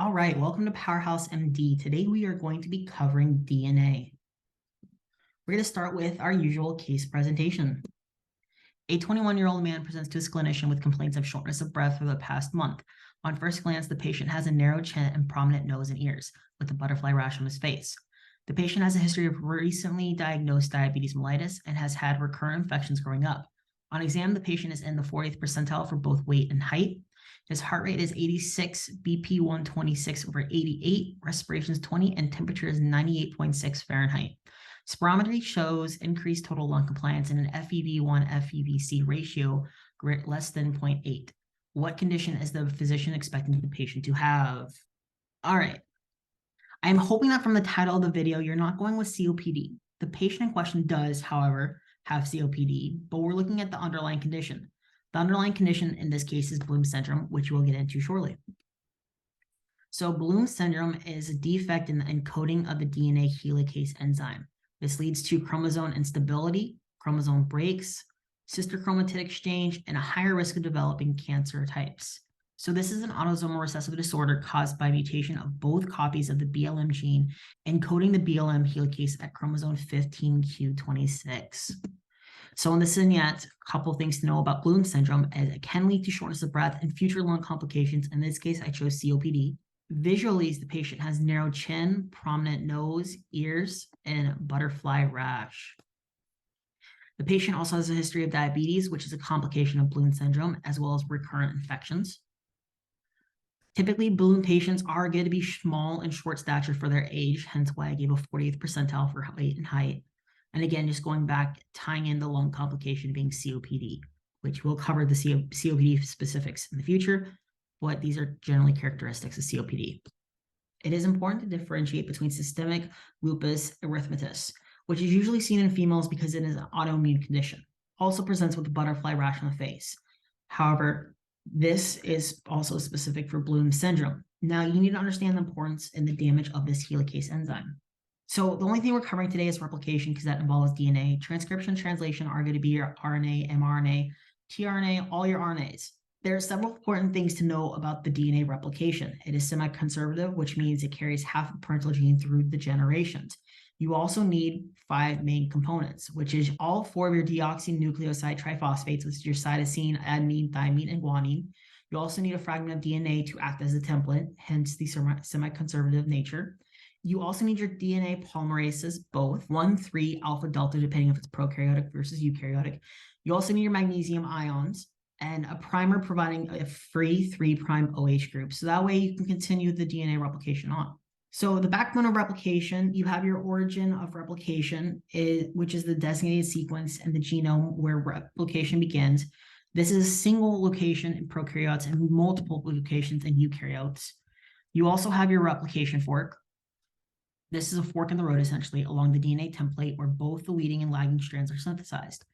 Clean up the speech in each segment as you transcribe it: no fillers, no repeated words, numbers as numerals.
All right, welcome to Powerhouse MD. Today we are going to be covering DNA. We're going to start with our usual case presentation. A 21-year-old man presents to his clinician with complaints of shortness of breath for the past month. On first glance, the patient has a narrow chin and prominent nose and ears, with a butterfly rash on his face. The patient has a history of recently diagnosed diabetes mellitus and has had recurrent infections growing up. On exam, the patient is in the 40th percentile for both weight and height. His heart rate is 86, BP 126/88, respiration is 20, and temperature is 98.6 Fahrenheit. Spirometry shows increased total lung compliance and an FEV1 FEVC ratio less than 0.8. What condition is the physician expecting the patient to have? All right. I'm hoping that from the title of the video, you're not going with COPD. The patient in question does, however, have COPD, but we're looking at the underlying condition. The underlying condition in this case is Bloom syndrome, which we'll get into shortly. So Bloom syndrome is a defect in the encoding of the DNA helicase enzyme. This leads to chromosome instability, chromosome breaks, sister chromatid exchange, and a higher risk of developing cancer types. So this is an autosomal recessive disorder caused by mutation of both copies of the BLM gene encoding the BLM helicase at chromosome 15q26. So in this vignette, a couple of things to know about Bloom syndrome is it can lead to shortness of breath and future lung complications. In this case, I chose COPD. Visually, the patient has narrow chin, prominent nose, ears, and butterfly rash. The patient also has a history of diabetes, which is a complication of Bloom syndrome, as well as recurrent infections. Typically, Bloom patients are going to be small and short stature for their age, hence why I gave a 40th percentile for weight and height. And again, just going back, tying in the lung complication being COPD, which we'll cover the COPD specifics in the future, but these are generally characteristics of COPD. It is important to differentiate between systemic lupus erythematosus, which is usually seen in females because it is an autoimmune condition. Also presents with a butterfly rash on the face. However, this is also specific for Bloom syndrome. Now, you need to understand the importance and the damage of this helicase enzyme. So the only thing we're covering today is replication because that involves DNA. Transcription, translation are going to be your RNA, mRNA, tRNA, all your RNAs. There are several important things to know about the DNA replication. It is semi-conservative, which means it carries half the parental gene through the generations. You also need 5 main components, which is all 4 of your deoxynucleoside triphosphates, which is your cytosine, adenine, thymine, and guanine. You also need a fragment of DNA to act as a template, hence the semi-conservative nature. You also need your DNA polymerases, both 1, 3, alpha, delta, depending if it's prokaryotic versus eukaryotic. You also need your magnesium ions and a primer providing a free 3' OH group. So that way you can continue the DNA replication on. So the backbone of replication, you have your origin of replication, which is the designated sequence in the genome where replication begins. This is a single location in prokaryotes and multiple locations in eukaryotes. You also have your replication fork. This is a fork in the road, essentially, along the DNA template where both the leading and lagging strands are synthesized.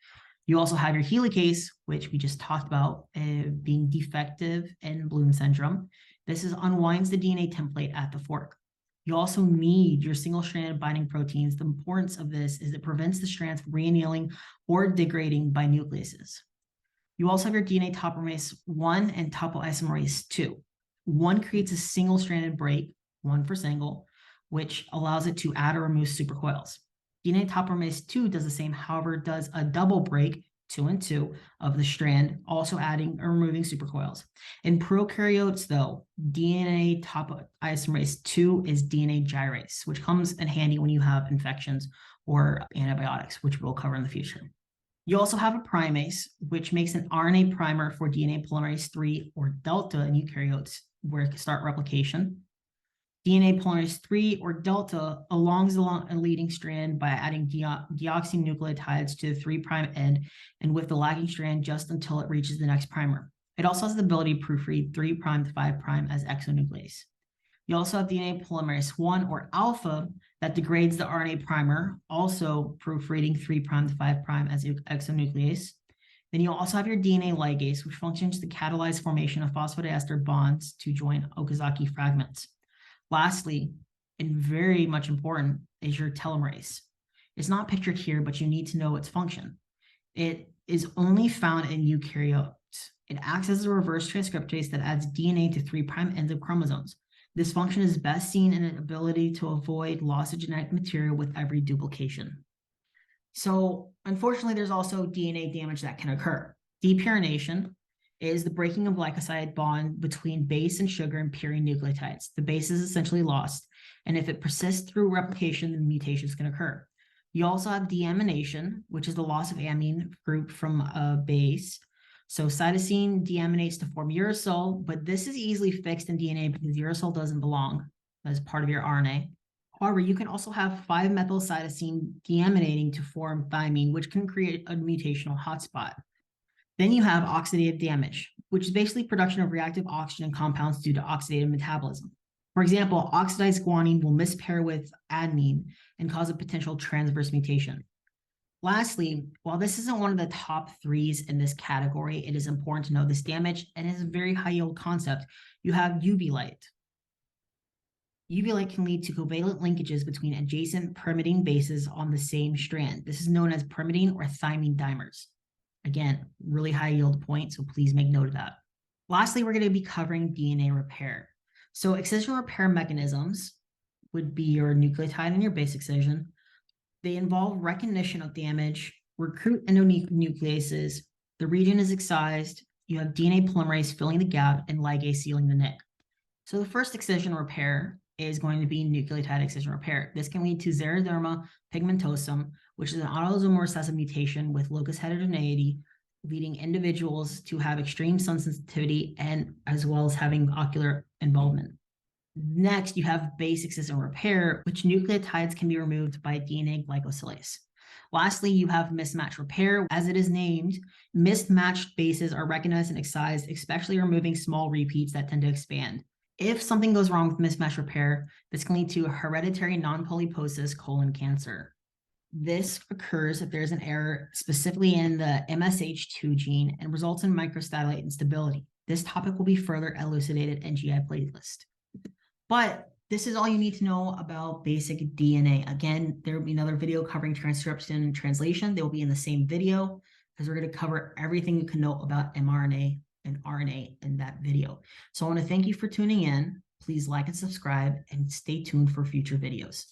You also have your helicase, which we just talked about being defective in Bloom syndrome. This unwinds the DNA template at the fork. You also need your single-stranded binding proteins. The importance of this is it prevents the strands from reannealing or degrading by nucleases. You also have your DNA topoisomerase 1 and topoisomerase 2. One creates a single-stranded break, 1 for single, which allows it to add or remove supercoils. DNA topoisomerase 2 does the same, however, does a double break, 2 and 2, of the strand, also adding or removing supercoils. In prokaryotes, though, DNA topoisomerase 2 is DNA gyrase, which comes in handy when you have infections or antibiotics, which we'll cover in the future. You also have a primase, which makes an RNA primer for DNA polymerase 3 or delta in eukaryotes, where it can start replication. DNA polymerase 3 or delta alongs a leading strand by adding deoxynucleotides to the 3' end and with the lagging strand just until it reaches the next primer. It also has the ability to proofread 3' to 5' as exonuclease. You also have DNA polymerase 1 or alpha that degrades the RNA primer, also proofreading 3' to 5' as exonuclease. Then you also have your DNA ligase, which functions to catalyze formation of phosphodiester bonds to join Okazaki fragments. Lastly, and very much important, is your telomerase. It's not pictured here, but you need to know its function. It is only found in eukaryotes. It acts as a reverse transcriptase that adds DNA to 3' ends of chromosomes. This function is best seen in an ability to avoid loss of genetic material with every duplication. So unfortunately, there's also DNA damage that can occur. Depurination is the breaking of glycoside bond between base and sugar in purine nucleotides. The base is essentially lost, and if it persists through replication, the mutations can occur. You also have deamination, which is the loss of amine group from a base. So cytosine deaminates to form uracil, but this is easily fixed in DNA because uracil doesn't belong as part of your RNA. However, you can also have 5-methylcytosine deaminating to form thymine, which can create a mutational hotspot. Then you have oxidative damage, which is basically production of reactive oxygen compounds due to oxidative metabolism. For example, oxidized guanine will mispair with adenine and cause a potential transverse mutation. Lastly, while this isn't one of the top threes in this category, it is important to know this damage and is a very high yield concept. You have UV light. UV light can lead to covalent linkages between adjacent pyrimidine bases on the same strand. This is known as pyrimidine or thymine dimers. Again, really high yield point, so please make note of that. Lastly, we're going to be covering DNA repair. So excision repair mechanisms would be your nucleotide and your base excision. They involve recognition of damage, recruit endonucleases, the region is excised, you have DNA polymerase filling the gap, and ligase sealing the nick. So the first excision repair is going to be nucleotide excision repair. This can lead to xeroderma pigmentosum, which is an autosomal recessive mutation with locus heterogeneity, leading individuals to have extreme sun sensitivity and as well as having ocular involvement. Next, you have base excision repair, which nucleotides can be removed by DNA glycosylase. Lastly, you have mismatch repair. As it is named, mismatched bases are recognized and excised, especially removing small repeats that tend to expand. If something goes wrong with mismatch repair, this can lead to hereditary non-polyposis colon cancer. This occurs if there's an error specifically in the MSH2 gene and results in microsatellite instability. This topic will be further elucidated in GI playlist. But this is all you need to know about basic DNA. Again, there will be another video covering transcription and translation. They will be in the same video because we're going to cover everything you can know about mRNA and RNA in that video. So I want to thank you for tuning in. Please like and subscribe and stay tuned for future videos.